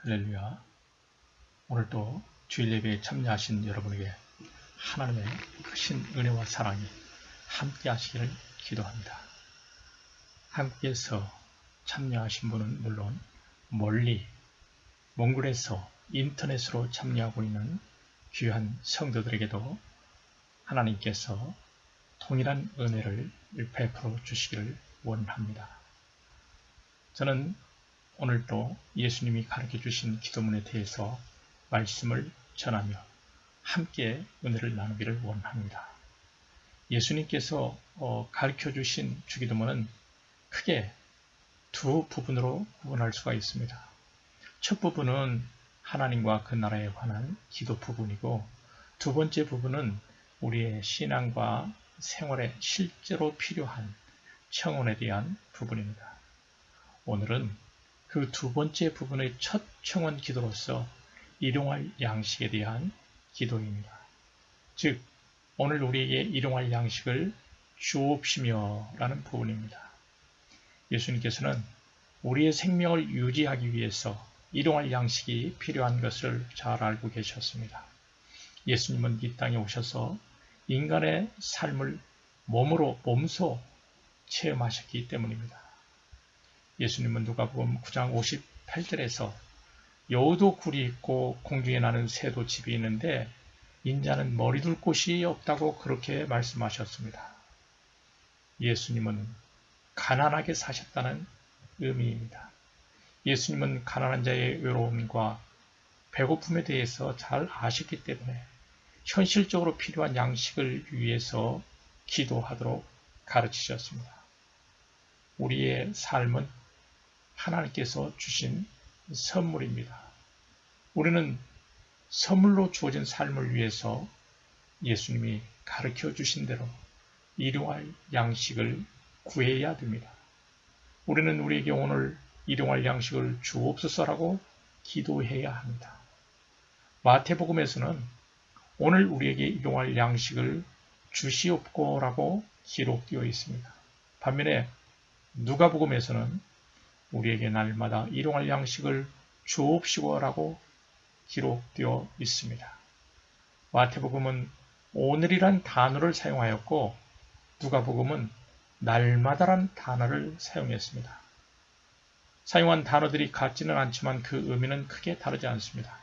할렐루야. 오늘도 주일 예배에 참여하신 여러분에게 하나님의 크신 은혜와 사랑이 함께 하시기를 기도합니다. 한국에서 참여하신 분은 물론 멀리 먼 곳에서 인터넷으로 참여하고 있는 귀한 성도들에게도 하나님께서 동일한 은혜를 베풀어 주시기를 원합니다. 저는 오늘도 예수님이 가르쳐 주신 기도문에 대해서 말씀을 전하며 함께 은혜를 나누기를 원합니다. 예수님께서 가르쳐 주신 주기도문은 크게 두 부분으로 구분할 수가 있습니다. 첫 부분은 하나님과 그 나라에 관한 기도 부분이고, 두 번째 부분은 우리의 신앙과 생활에 실제로 필요한 청원에 대한 부분입니다. 오늘은 그 두 번째 부분의 첫 청원 기도로서 일용할 양식에 대한 기도입니다. 즉, 오늘 우리에게 일용할 양식을 주옵시며 라는 부분입니다. 예수님께서는 우리의 생명을 유지하기 위해서 일용할 양식이 필요한 것을 잘 알고 계셨습니다. 예수님은 이 땅에 오셔서 인간의 삶을 몸소 체험하셨기 때문입니다. 예수님은 누가복음 9장 58절에서 여우도 굴이 있고 공중에 나는 새도 집이 있는데 인자는 머리 둘 곳이 없다고 그렇게 말씀하셨습니다. 예수님은 가난하게 사셨다는 의미입니다. 예수님은 가난한 자의 외로움과 배고픔에 대해서 잘 아셨기 때문에 현실적으로 필요한 양식을 위해서 기도하도록 가르치셨습니다. 우리의 삶은 하나님께서 주신 선물입니다. 우리는 선물로 주어진 삶을 위해서 예수님이 가르쳐 주신 대로 일용할 양식을 구해야 됩니다. 우리는 우리에게 오늘 일용할 양식을 주옵소서라고 기도해야 합니다. 마태복음에서는 오늘 우리에게 일용할 양식을 주시옵고라고 기록되어 있습니다. 반면에 누가복음에서는 우리에게 날마다 일용할 양식을 주옵시고라고 기록되어 있습니다. 마태복음은 오늘이란 단어를 사용하였고 누가복음은 날마다란 단어를 사용했습니다. 사용한 단어들이 같지는 않지만 그 의미는 크게 다르지 않습니다.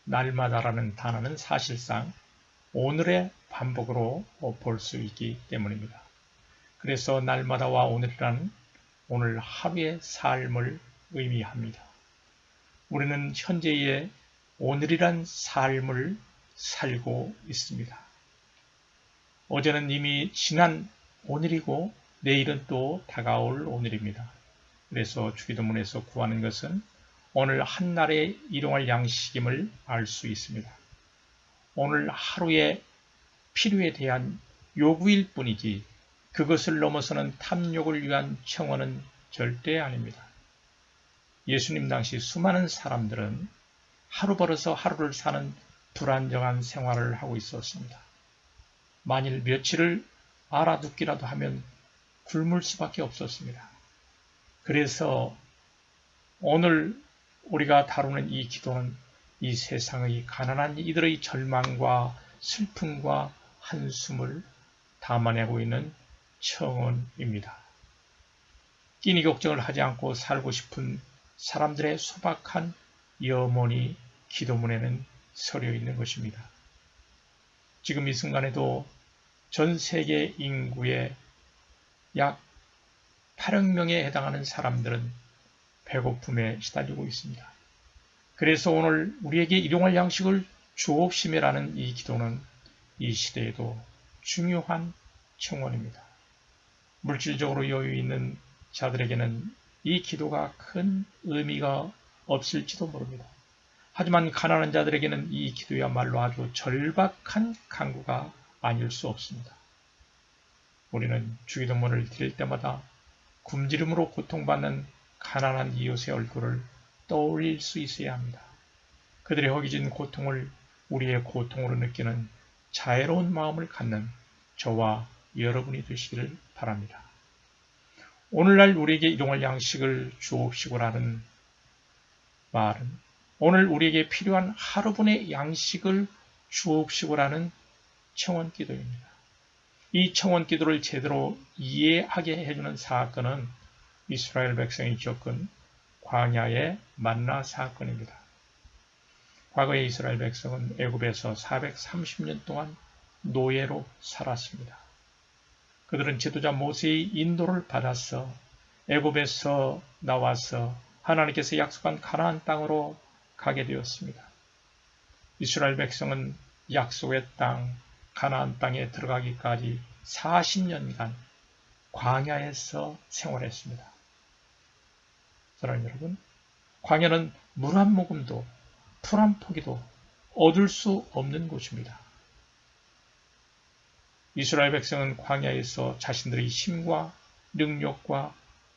날마다라는 단어는 사실상 오늘의 반복으로 볼 수 있기 때문입니다. 그래서 날마다와 오늘이란 오늘 하루의 삶을 의미합니다. 우리는 현재의 오늘이란 삶을 살고 있습니다. 어제는 이미 지난 오늘이고 내일은 또 다가올 오늘입니다. 그래서 주기도문에서 구하는 것은 오늘 한날의 일용할 양식임을 알 수 있습니다. 오늘 하루의 필요에 대한 요구일 뿐이지 그것을 넘어서는 탐욕을 위한 청원은 절대 아닙니다. 예수님 당시 수많은 사람들은 하루 벌어서 하루를 사는 불안정한 생활을 하고 있었습니다. 만일 며칠을 알아두기라도 하면 굶을 수밖에 없었습니다. 그래서 오늘 우리가 다루는 이 기도는 이 세상의 가난한 이들의 절망과 슬픔과 한숨을 담아내고 있는 청원입니다. 끼니 걱정을 하지 않고 살고 싶은 사람들의 소박한 염원이 기도문에는 서려 있는 것입니다. 지금 이 순간에도 전 세계 인구의 약 8억 명에 해당하는 사람들은 배고픔에 시달리고 있습니다. 그래서 오늘 우리에게 일용할 양식을 주옵시며라는 이 기도는 이 시대에도 중요한 청원입니다. 물질적으로 여유 있는 자들에게는 이 기도가 큰 의미가 없을지도 모릅니다. 하지만 가난한 자들에게는 이 기도야말로 아주 절박한 간구가 아닐 수 없습니다. 우리는 주기도문을 드릴 때마다 굶주림으로 고통받는 가난한 이웃의 얼굴을 떠올릴 수 있어야 합니다. 그들의 허기진 고통을 우리의 고통으로 느끼는 자애로운 마음을 갖는 저와 여러분이 되시기를 바랍니다. 오늘날 우리에게 일용할 양식을 주옵시고라는 말은 오늘 우리에게 필요한 하루분의 양식을 주옵시고라는 청원 기도입니다. 이 청원 기도를 제대로 이해하게 해주는 사건은 이스라엘 백성이 겪은 광야의 만나 사건입니다. 과거에 이스라엘 백성은 애굽에서 430년 동안 노예로 살았습니다. 그들은 지도자 모세의 인도를 받아서 애굽에서 나와서 하나님께서 약속한 가나안 땅으로 가게 되었습니다. 이스라엘 백성은 약속의 땅 가나안 땅에 들어가기까지 40년간 광야에서 생활했습니다. 사랑하는 여러분, 광야는 물 한 모금도 풀 한 포기도 얻을 수 없는 곳입니다. 이스라엘 백성은 광야에서 자신들의 힘과 능력과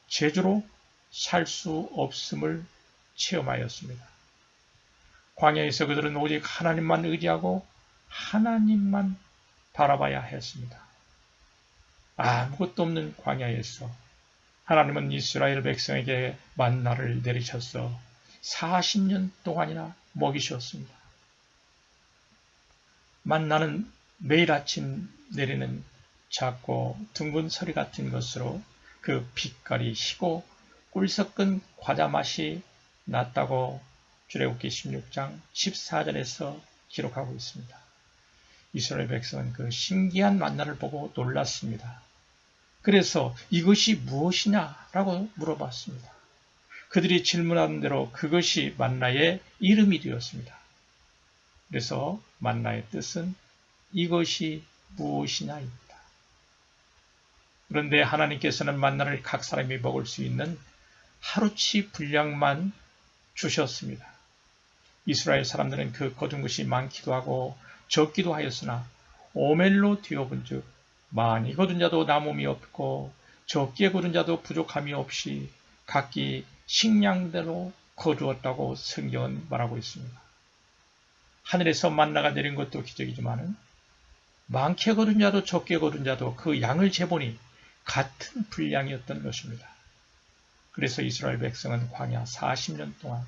재주로 살 수 없음을 체험하였습니다. 광야에서 그들은 오직 하나님만 의지하고 하나님만 바라봐야 했습니다. 아무것도 없는 광야에서 하나님은 이스라엘 백성에게 만나를 내리셔서 40년 동안이나 먹이셨습니다. 만나는 매일 아침 내리는 작고 둥근 서리 같은 것으로 그 빛깔이 희고 꿀 섞은 과자 맛이 났다고 출애굽기 16장 14절에서 기록하고 있습니다. 이스라엘 백성은 그 신기한 만나를 보고 놀랐습니다. 그래서 이것이 무엇이냐라고 물어봤습니다. 그들이 질문한 대로 그것이 만나의 이름이 되었습니다. 그래서 만나의 뜻은 이것이 무엇이냐입니다. 그런데 하나님께서는 만나를 각 사람이 먹을 수 있는 하루치 분량만 주셨습니다. 이스라엘 사람들은 그 거둔 것이 많기도 하고 적기도 하였으나 오멜로 되어본즉 많이 거둔 자도 남음이 없고 적게 거둔 자도 부족함이 없이 각기 식량대로 거두었다고 성경은 말하고 있습니다. 하늘에서 만나가 내린 것도 기적이지만 많게 거둔 자도 적게 거둔 자도 그 양을 재보니 같은 분량이었던 것입니다. 그래서 이스라엘 백성은 광야 40년 동안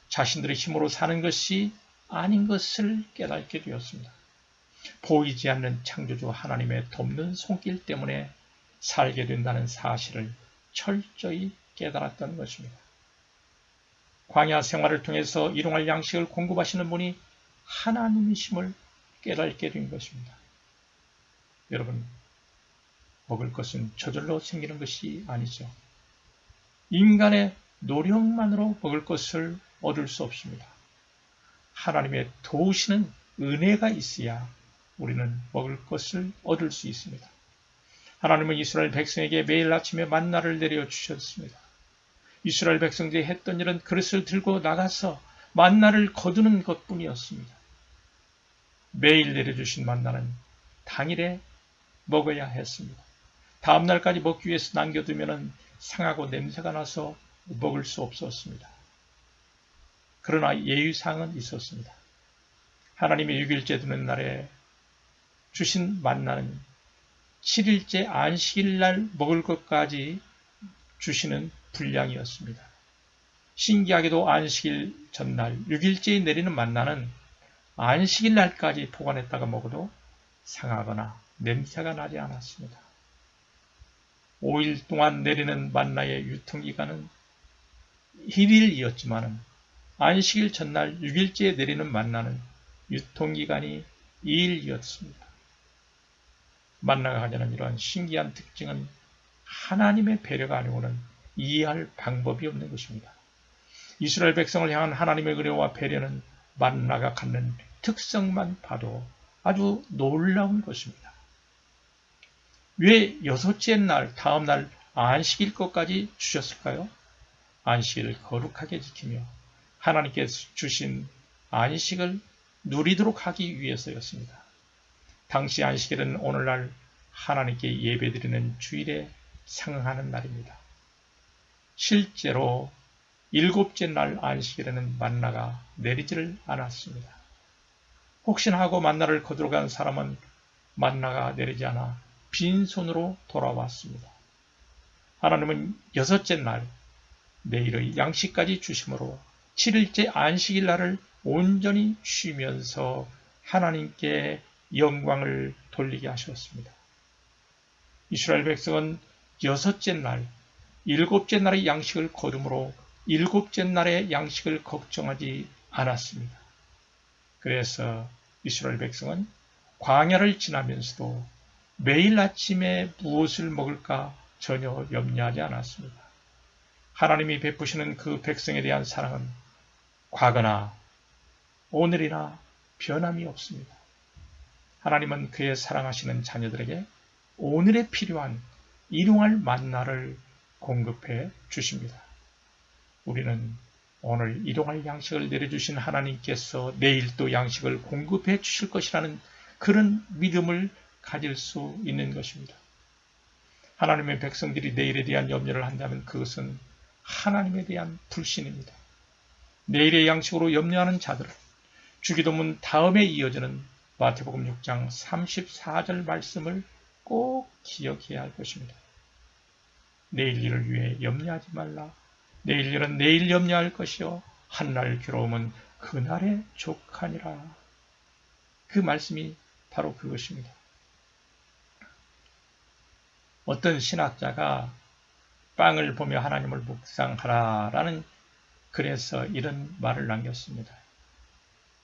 자신들의 힘으로 사는 것이 아닌 것을 깨닫게 되었습니다. 보이지 않는 창조주 하나님의 돕는 손길 때문에 살게 된다는 사실을 철저히 깨달았던 것입니다. 광야 생활을 통해서 일용할 양식을 공급하시는 분이 하나님이심을 깨닫게 된 것입니다. 여러분, 먹을 것은 저절로 생기는 것이 아니죠. 인간의 노력만으로 먹을 것을 얻을 수 없습니다. 하나님의 도우시는 은혜가 있어야 우리는 먹을 것을 얻을 수 있습니다. 하나님은 이스라엘 백성에게 매일 아침에 만나를 내려주셨습니다. 이스라엘 백성들이 했던 일은 그릇을 들고 나가서 만나를 거두는 것뿐이었습니다. 매일 내려주신 만나는 당일에 먹어야 했습니다. 다음 날까지 먹기 위해서 남겨두면 상하고 냄새가 나서 먹을 수 없었습니다. 그러나 예의사항은 있었습니다. 하나님의 6일째 되는 날에 주신 만나는 7일째 안식일 날 먹을 것까지 주시는 분량이었습니다. 신기하게도 안식일 전날 6일째에 내리는 만나는 안식일 날까지 보관했다가 먹어도 상하거나 냄새가 나지 않았습니다. 5일 동안 내리는 만나의 유통기간은 1일이었지만 안식일 전날 6일째에 내리는 만나는 유통기간이 2일이었습니다. 만나가 가지는 이러한 신기한 특징은 하나님의 배려가 아니고는 이해할 방법이 없는 것입니다. 이스라엘 백성을 향한 하나님의 의뢰와 배려는 만나가 갖는 특성만 봐도 아주 놀라운 것입니다. 왜 여섯째 날, 다음 날 안식일 것까지 주셨을까요? 안식일을 거룩하게 지키며 하나님께 주신 안식을 누리도록 하기 위해서였습니다. 당시 안식일은 오늘날 하나님께 예배드리는 주일에 상응하는 날입니다. 실제로 7째 날 안식일에는 만나가 내리지를 않았습니다. 혹시나 하고 만나를 거두러 간 사람은 만나가 내리지 않아 빈손으로 돌아왔습니다. 하나님은 6째 날 내일의 양식까지 주심으로 7일째 안식일 날을 온전히 쉬면서 하나님께 영광을 돌리게 하셨습니다. 이스라엘 백성은 여섯째 날, 일곱째 날의 양식을 거두므로 일곱째 날의 양식을 걱정하지 않았습니다. 그래서 이스라엘 백성은 광야를 지나면서도 매일 아침에 무엇을 먹을까 전혀 염려하지 않았습니다. 하나님이 베푸시는 그 백성에 대한 사랑은 과거나 오늘이나 변함이 없습니다. 하나님은 그의 사랑하시는 자녀들에게 오늘에 필요한 일용할 만나를 공급해 주십니다. 우리는 오늘 일용할 양식을 내려주신 하나님께서 내일 또 양식을 공급해 주실 것이라는 그런 믿음을 가질 수 있는 것입니다. 하나님의 백성들이 내일에 대한 염려를 한다면 그것은 하나님에 대한 불신입니다. 내일의 양식으로 염려하는 자들은 주기도문 다음에 이어지는 마태복음 6장 34절 말씀을 꼭 기억해야 할 것입니다. 내일 일을 위해 염려하지 말라. 내일 일은 내일 염려할 것이요 한날 괴로움은 그날에 족하니라. 그 말씀이 바로 그것입니다. 어떤 신학자가 빵을 보며 하나님을 묵상하라라는 글에서 이런 말을 남겼습니다.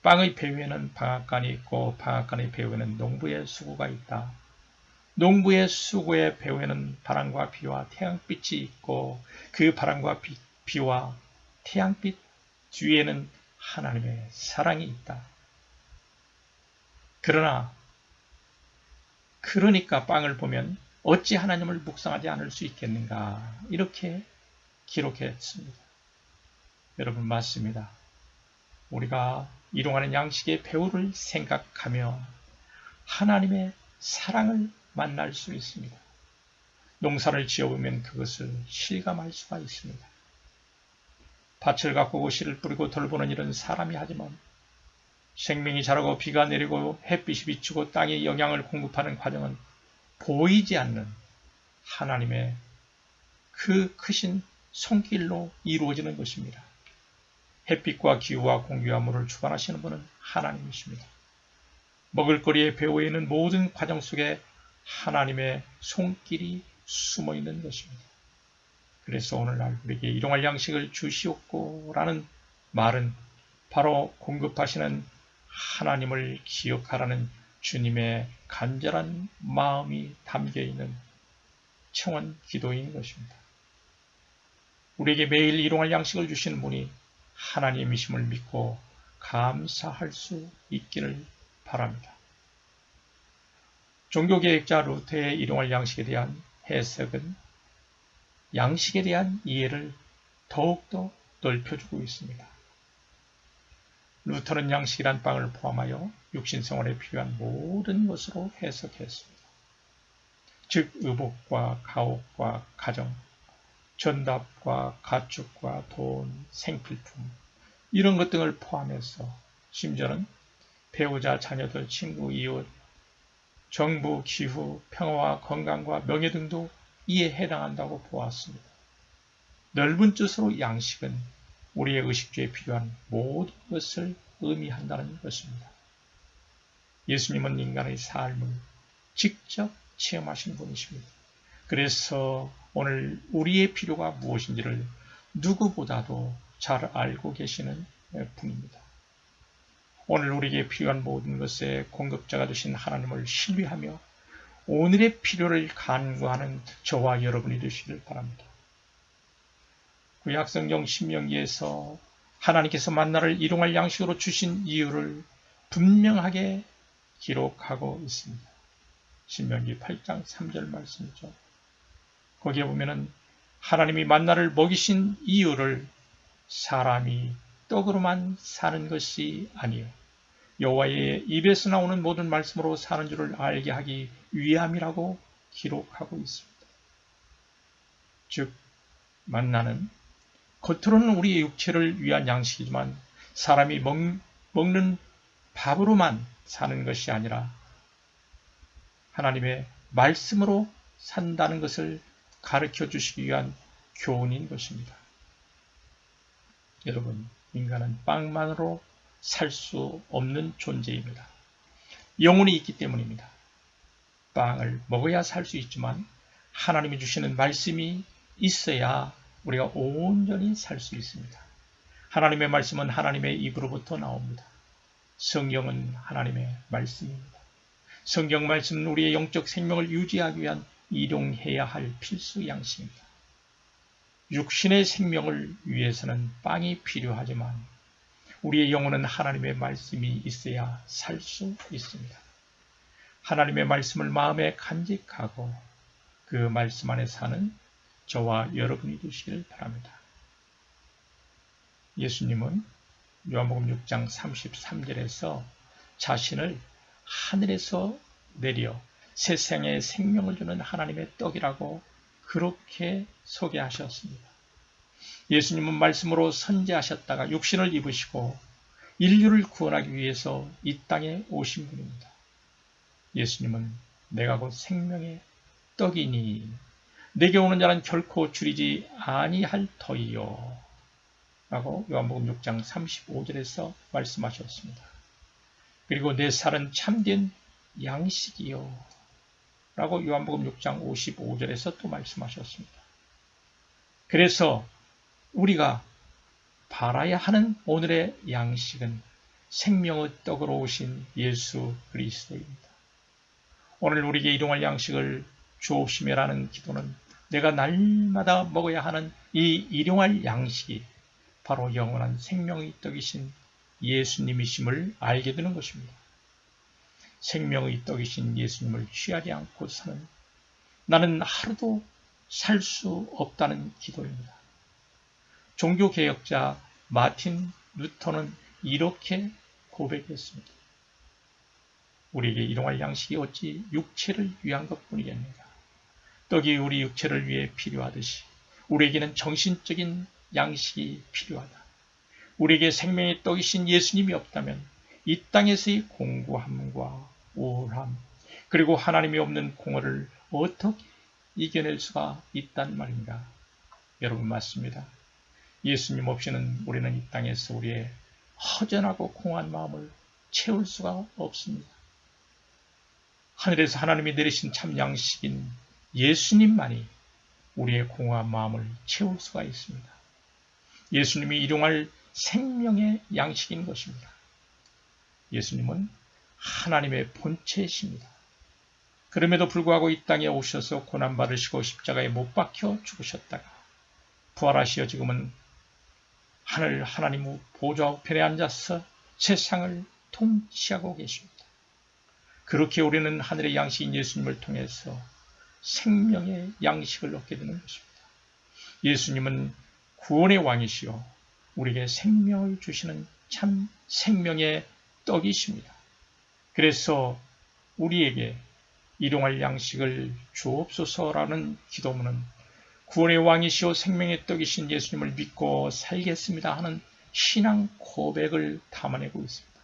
빵의 배후에는 방앗간이 있고 방앗간의 배후에는 농부의 수고가 있다. 농부의 수고의 배후에는 바람과 비와 태양빛이 있고 그 바람과 비와 태양빛 뒤에는 하나님의 사랑이 있다. 그러니까 빵을 보면 어찌 하나님을 묵상하지 않을 수 있겠는가 이렇게 기록했습니다. 여러분 맞습니다. 우리가 일용하는 양식의 배후를 생각하며 하나님의 사랑을 만날 수 있습니다. 농사를 지어보면 그것을 실감할 수가 있습니다. 밭을 가꾸고 씨를 뿌리고 돌보는 일은 사람이 하지만 생명이 자라고 비가 내리고 햇빛이 비추고 땅에 영양을 공급하는 과정은 보이지 않는 하나님의 그 크신 손길로 이루어지는 것입니다. 햇빛과 기후와 공기와 물을 주관하시는 분은 하나님이십니다. 먹을거리의 배후에 있는 모든 과정 속에 하나님의 손길이 숨어 있는 것입니다. 그래서 오늘날 우리에게 일용할 양식을 주시옵고라는 말은 바로 공급하시는 하나님을 기억하라는 주님의 간절한 마음이 담겨있는 청원 기도인 것입니다. 우리에게 매일 일용할 양식을 주시는 분이 하나님이심을 믿고 감사할 수 있기를 바랍니다. 종교개혁자 루터의 일용할 양식에 대한 해석은 양식에 대한 이해를 더욱더 넓혀주고 있습니다. 루터는 양식이란 빵을 포함하여 육신생활에 필요한 모든 것으로 해석했습니다. 즉 의복과 가옥과 가정, 전답과 가축과 돈, 생필품 이런 것 등을 포함해서 심지어는 배우자, 자녀들, 친구, 이웃, 정부, 기후, 평화와 건강과 명예 등도 이에 해당한다고 보았습니다. 넓은 뜻으로 양식은 우리의 의식주에 필요한 모든 것을 의미한다는 것입니다. 예수님은 인간의 삶을 직접 체험하신 분이십니다. 그래서 오늘 우리의 필요가 무엇인지를 누구보다도 잘 알고 계시는 분입니다. 오늘 우리에게 필요한 모든 것의 공급자가 되신 하나님을 신뢰하며 오늘의 필요를 간구하는 저와 여러분이 되시길 바랍니다. 구약성경 신명기에서 하나님께서 만나를 일용할 양식으로 주신 이유를 분명하게 기록하고 있습니다. 신명기 8장 3절 말씀이죠. 거기에 보면은 하나님이 만나를 먹이신 이유를 사람이 떡으로만 사는 것이 아니요 여호와의 입에서 나오는 모든 말씀으로 사는 줄을 알게 하기 위함이라고 기록하고 있습니다. 즉 만나는 겉으로는 우리의 육체를 위한 양식이지만 사람이 먹는 밥으로만 사는 것이 아니라 하나님의 말씀으로 산다는 것을 가르쳐 주시기 위한 교훈인 것입니다. 여러분, 인간은 빵만으로 살 수 없는 존재입니다. 영혼이 있기 때문입니다. 빵을 먹어야 살 수 있지만 하나님이 주시는 말씀이 있어야 우리가 온전히 살 수 있습니다. 하나님의 말씀은 하나님의 입으로부터 나옵니다. 성경은 하나님의 말씀입니다. 성경 말씀은 우리의 영적 생명을 유지하기 위한 일용해야 할 필수 양식입니다. 육신의 생명을 위해서는 빵이 필요하지만 우리의 영혼은 하나님의 말씀이 있어야 살 수 있습니다. 하나님의 말씀을 마음에 간직하고 그 말씀 안에 사는 저와 여러분이 되시길 바랍니다. 예수님은 요한복음 6장 33절에서 자신을 하늘에서 내려 세상에 생명을 주는 하나님의 떡이라고 그렇게 소개하셨습니다. 예수님은 말씀으로 선지하셨다가 육신을 입으시고 인류를 구원하기 위해서 이 땅에 오신 분입니다. 예수님은 내가 곧 생명의 떡이니 내게 오는 자는 결코 줄이지 아니할 터이요 라고 요한복음 6장 35절에서 말씀하셨습니다. 그리고 내 살은 참된 양식이요 라고 요한복음 6장 55절에서 또 말씀하셨습니다. 그래서 우리가 바라야 하는 오늘의 양식은 생명의 떡으로 오신 예수 그리스도입니다. 오늘 우리에게 일용할 양식을 주옵시며라는 기도는 내가 날마다 먹어야 하는 이 일용할 양식이 바로 영원한 생명의 떡이신 예수님이심을 알게 되는 것입니다. 생명의 떡이신 예수님을 취하지 않고서는 나는 하루도 살 수 없다는 기도입니다. 종교개혁자 마틴 루터는 이렇게 고백했습니다. 우리에게 일용할 양식이 어찌 육체를 위한 것뿐이겠는가. 떡이 우리 육체를 위해 필요하듯이 우리에게는 정신적인 양식이 필요하다. 우리에게 생명의 떡이신 예수님이 없다면 이 땅에서의 공고함과 우울함 그리고 하나님이 없는 공허를 어떻게 이겨낼 수가 있단 말인가. 여러분 맞습니다. 예수님 없이는 우리는 이 땅에서 우리의 허전하고 공허한 마음을 채울 수가 없습니다. 하늘에서 하나님이 내리신 참 양식인 예수님만이 우리의 공허한 마음을 채울 수가 있습니다. 예수님이 일용할 생명의 양식인 것입니다. 예수님은 하나님의 본체이십니다. 그럼에도 불구하고 이 땅에 오셔서 고난받으시고 십자가에 못 박혀 죽으셨다가 부활하시어 지금은 하늘 하나님 보좌 우편에 앉아서 세상을 통치하고 계십니다. 그렇게 우리는 하늘의 양식인 예수님을 통해서 생명의 양식을 얻게 되는 것입니다. 예수님은 구원의 왕이시요 우리에게 생명을 주시는 참 생명의 떡이십니다. 그래서 우리에게 일용할 양식을 주옵소서라는 기도문은 구원의 왕이시오 생명의 떡이신 예수님을 믿고 살겠습니다 하는 신앙 고백을 담아내고 있습니다.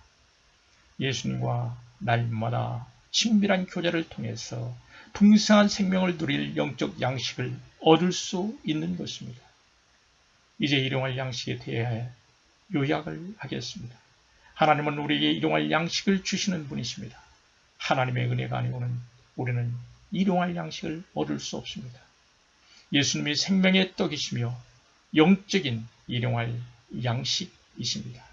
예수님과 날마다 친밀한 교제를 통해서 풍성한 생명을 누릴 영적 양식을 얻을 수 있는 것입니다. 이제 일용할 양식에 대해 요약을 하겠습니다. 하나님은 우리에게 일용할 양식을 주시는 분이십니다. 하나님의 은혜가 아니고는 우리는 일용할 양식을 얻을 수 없습니다. 예수님이 생명의 떡이시며 영적인 일용할 양식이십니다.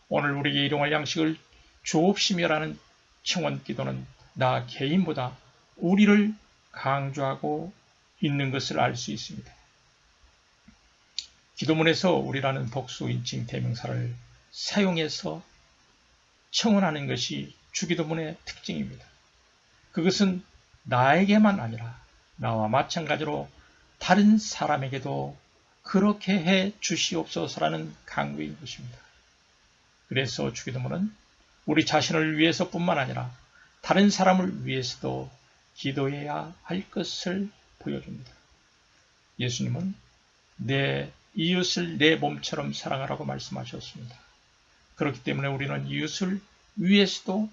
오늘 우리에게 일용할 양식을 주옵시며라는 청원 기도는 나 개인보다 우리를 강조하고 있는 것을 알 수 있습니다. 기도문에서 우리라는 복수 인칭 대명사를 사용해서 청원하는 것이 주기도문의 특징입니다. 그것은 나에게만 아니라 나와 마찬가지로 다른 사람에게도 그렇게 해 주시옵소서라는 강구인 것입니다. 그래서 주기도문은 우리 자신을 위해서뿐만 아니라 다른 사람을 위해서도 기도해야 할 것을 보여줍니다. 예수님은 내 이웃을 내 몸처럼 사랑하라고 말씀하셨습니다. 그렇기 때문에 우리는 이웃을 위해서도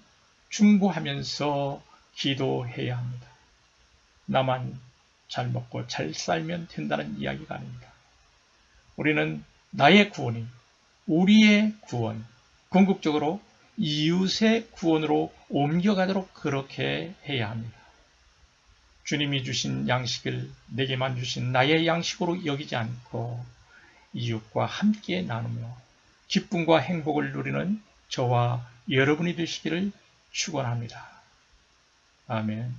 중보하면서 기도해야 합니다. 나만 잘 먹고 잘 살면 된다는 이야기가 아닙니다. 우리는 나의 구원이 우리의 구원, 궁극적으로 이웃의 구원으로 옮겨가도록 그렇게 해야 합니다. 주님이 주신 양식을 내게만 주신 나의 양식으로 여기지 않고 이웃과 함께 나누며 기쁨과 행복을 누리는 저와 여러분이 되시기를 축원합니다. 아멘.